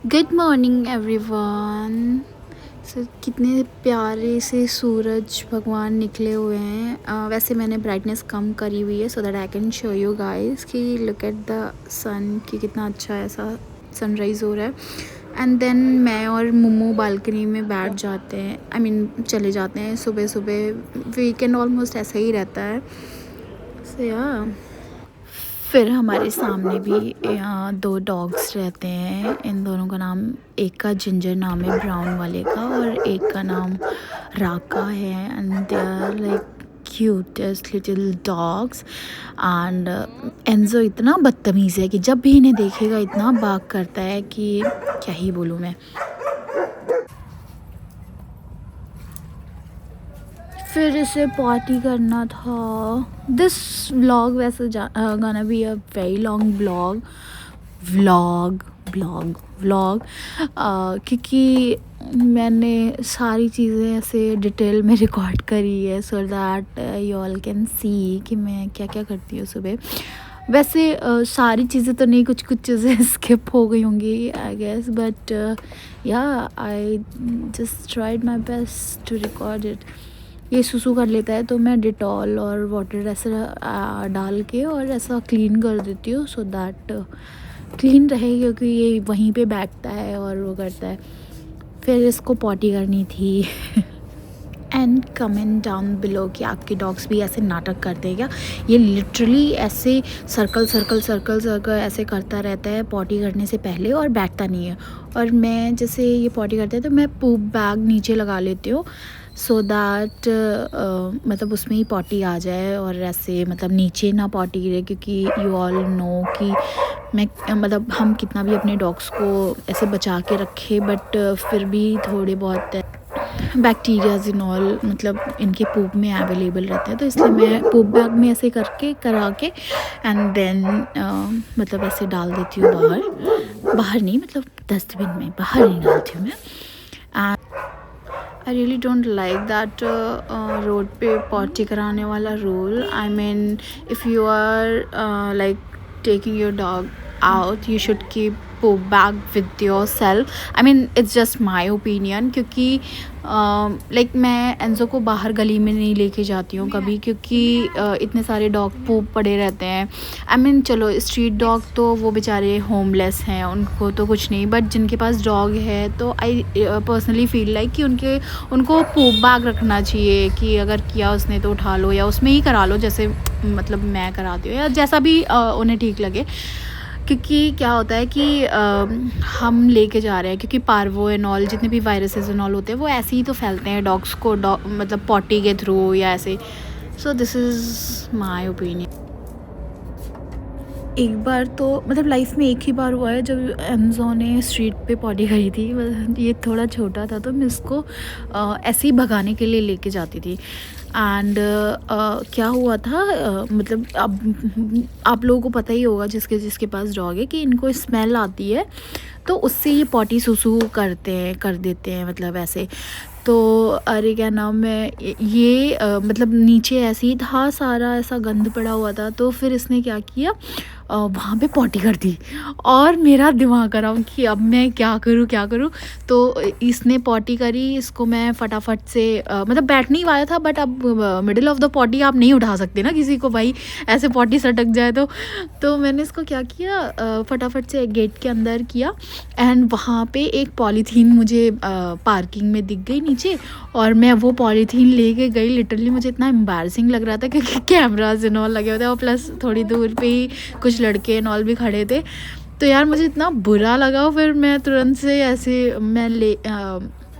Good morning everyone. कितने प्यारे से सूरज भगवान निकले हुए हैं। वैसे मैंने ब्राइटनेस कम करी हुई है so that I can show you guys कि लुक एट द सन कि कितना अच्छा ऐसा सनराइज़ हो रहा है। एंड देन मैं और मोमो बालकनी में बैठ जाते हैं, आई मीन चले जाते हैं सुबह सुबह। वीकेंड ऑलमोस्ट ऐसा ही रहता है। सो या फिर हमारे सामने भी यहाँ 2 डॉग्स रहते हैं। इन दोनों का नाम, एक का जिंजर नाम है ब्राउन वाले का, और एक का नाम राका है। And they are like cutest little dogs. And Enzo इतना बदतमीज़ है कि जब भी इन्हें देखेगा इतना बाग करता है कि क्या ही बोलूँ मैं। फिर इसे पार्टी करना था। दिस व्लॉग वैसे गाना be a very long vlog क्योंकि मैंने सारी चीज़ें ऐसे डिटेल में रिकॉर्ड करी है so that you all can see कि मैं क्या क्या करती हूँ सुबह। वैसे सारी चीज़ें तो नहीं, कुछ कुछ चीज़ें स्किप हो गई होंगी आई guess, but yeah I just tried my best to record it. ये सुसु कर लेता है तो मैं डिटॉल और वाटर ऐसा डाल के और ऐसा क्लीन कर देती हूँ सो दैट क्लीन रहे, क्योंकि ये वहीं पे बैठता है और वो करता है। फिर इसको पॉटी करनी थी। एंड कमेंट डाउन बिलो कि आपके डॉग्स भी ऐसे नाटक करते हैं क्या। ये लिटरली ऐसे सर्कल ऐसे करता रहता है पॉटी करने से पहले और बैठता नहीं है। और मैं जैसे ये पॉटी करते हैं तो मैं पूप बैग नीचे लगा लेती हूँ सो दैट मतलब उसमें ही पॉटी आ जाए और ऐसे मतलब नीचे ना पॉटी गिरे, क्योंकि यू ऑल नो कि मैं मतलब हम कितना भी अपने डॉग्स को ऐसे बचा के रखे बट फिर भी थोड़े बहुत बैक्टीरियाज इन ऑल मतलब इनके पूप में अवेलेबल रहते हैं। तो इसलिए मैं पूप बैग में ऐसे करके करा के एंड देन मतलब ऐसे डाल देती हूँ बाहर नहीं, मतलब डस्टबिन में बाहर नहीं डालती हूँ मैं। I really don't like that road पे पॉटी कराने वाला rule. I mean if you are like taking your dog out, you should keep poop bag with yourself. I mean it's just my opinion, क्योंकि like मैं Enzo को बाहर गली में नहीं लेके जाती हूँ कभी, क्योंकि इतने सारे डॉग पूप पड़े रहते हैं। आई मीन चलो स्ट्रीट डॉग तो वो बेचारे होमलेस हैं, उनको तो कुछ नहीं, बट जिनके पास डॉग है तो आई पर्सनली फील लाइक कि उनको पूप बैग रखना चाहिए कि अगर किया उसने तो उठा लो या उसमें ही करा लो, जैसे मतलब मैं कराती हूँ या जैसा भी उन्हें ठीक लगे। क्योंकि क्या होता है कि हम लेके जा रहे हैं, क्योंकि पार्वो एंड ऑल जितने भी वायरसेस एंड ऑल होते हैं वो ऐसे ही तो फैलते हैं डॉग्स को मतलब पॉटी के थ्रू या ऐसे। So this is my opinion. एक बार तो मतलब लाइफ में एक ही बार हुआ है जब एमजो ने स्ट्रीट पे पॉटी करी थी। ये थोड़ा छोटा था तो मैं इसको ऐसे ही भगाने के लिए लेके जाती थी। एंड क्या हुआ था मतलब अब आप लोगों को पता ही होगा जिसके जिसके पास डॉग है कि इनको स्मेल आती है तो उससे ये पॉटी सुसु कर देते हैं मतलब ऐसे। तो अरे क्या नाम है ये मतलब नीचे ऐसे ही था, सारा ऐसा गंद पड़ा हुआ था। तो फिर इसने क्या किया, वहाँ पे पॉटी कर दी और मेरा दिमाग खराब कि अब मैं क्या करूँ। तो इसने पॉटी करी, इसको मैं फटाफट से मतलब बैठ नहीं पाया था, बट अब मिडिल ऑफ द पॉटी आप नहीं उठा सकते ना किसी को, भाई ऐसे पॉटी सटक जाए तो मैंने इसको क्या किया, फटाफट से गेट के अंदर किया। एंड वहाँ पे एक पॉलीथीन मुझे पार्किंग में दिख गई नीचे, और मैं वो पॉलीथीन लेके गई। लिटरली मुझे इतना एम्बैरसिंग लग रहा था क्योंकि कैमराज एंड ऑल लगे हुए थे और प्लस थोड़ी दूर पे ही कुछ लड़के एंड ऑल भी खड़े थे। तो यार मुझे इतना बुरा लगा, फिर मैं तुरंत से ऐसे मैं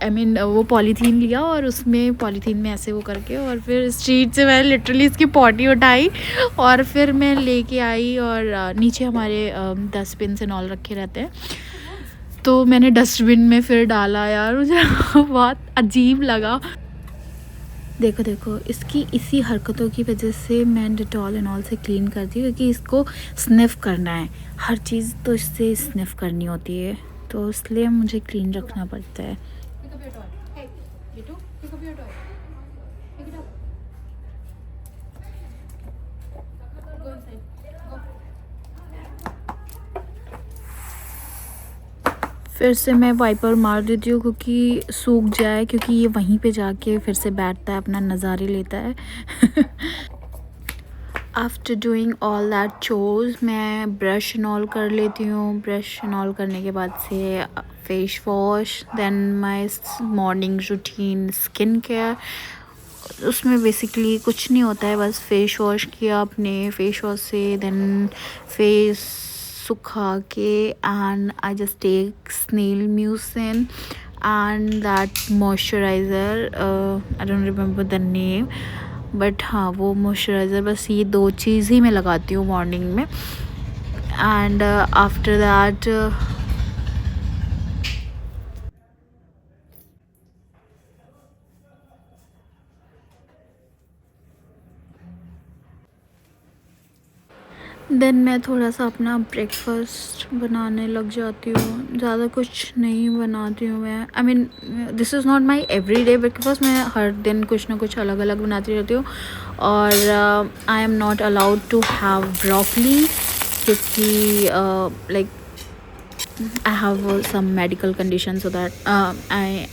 आई मीन वो पॉलीथीन लिया और उसमें पॉलीथीन में ऐसे वो करके और फिर स्ट्रीट से मैंने लिटरली इसकी पॉटी उठाई और फिर मैं लेके आई। और नीचे हमारे डस्टबिन एंड ऑल रखे रहते हैं तो मैंने डस्टबिन में फिर डाला। यार मुझे बहुत अजीब लगा। देखो इसकी इसी हरकतों की वजह से मैं डिटॉल एंड ऑल से क्लीन करती हूँ, क्योंकि इसको स्निफ़ करना है, हर चीज़ तो इससे स्निफ़ करनी होती है, तो इसलिए मुझे क्लीन रखना पड़ता है। फिर से मैं वाइपर मार देती हूँ क्योंकि सूख जाए, क्योंकि ये वहीं पे जाके फिर से बैठता है, अपना नज़ारे लेता है। After doing all that chose मैं ब्रश एंड ऑल कर लेती हूँ। ब्रश एंड ऑल करने के बाद से face wash, then my morning routine skin care. उसमें बेसिकली कुछ नहीं होता है, बस फेस वॉश किया अपने, फेस वॉश से देन फेस सुखा के and I just take snail mucin and that moisturiser, I don't remember the name, but हाँ वो मॉइस्चराइज़र, बस ये 2 चीज़ ही मैं लगाती हूँ मॉर्निंग में। एंड आफ्टर दैट देन मैं थोड़ा सा अपना ब्रेकफास्ट बनाने लग जाती हूँ। ज़्यादा कुछ नहीं बनाती हूँ मैं, I mean this is not my every day breakfast. मैं हर दिन कुछ ना कुछ अलग अलग बनाती रहती हूँ। और I am not allowed to have broccoli, क्योंकि like I have some medical condition, so that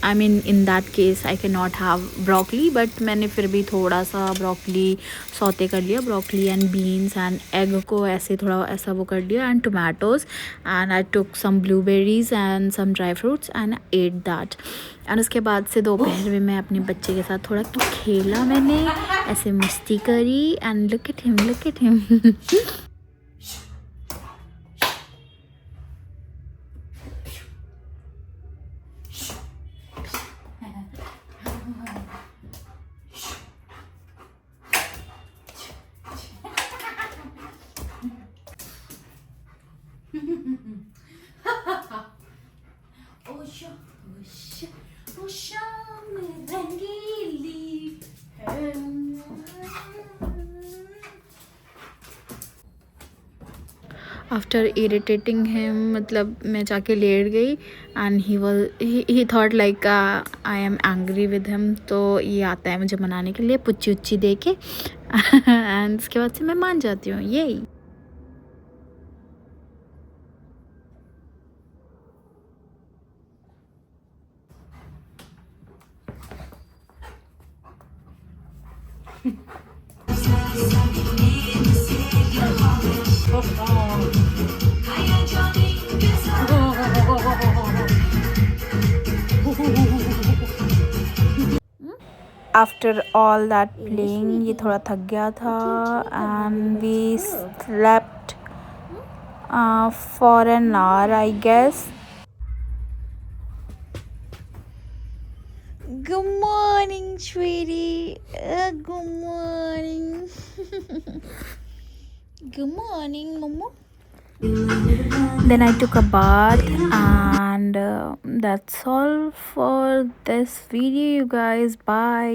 I mean in that case I cannot have broccoli, but मैंने फिर भी थोड़ा सा ब्रोकली सौते कर लिया, broccoli and beans and egg को ऐसे थोड़ा ऐसा वो कर लिया, and tomatoes, and I took some blueberries and some dry fruits and ate that. And उसके बाद से दोपहर में मैं अपने बच्चे के साथ थोड़ा खेला, मैंने ऐसे मस्ती करी, and look at him, look at him. Usha Usha Usha में रंगीली है। आफ्टर इरिटेटिंग हिम, मतलब मैं जाके लेट गई, and he thought like I am angry with him, तो ये आता है मुझे मनाने के लिए पुच्ची उच्ची दे के। एंड उसके बाद से मैं मान जाती हूँ, यही। आफ्टर ऑल दैट प्लेइंग ये थोड़ा थक गया था, and we slept for an hour I guess. Good morning sweetie, good morning. Good morning momo. Then I took a bath, and that's all for this video, you guys. Bye.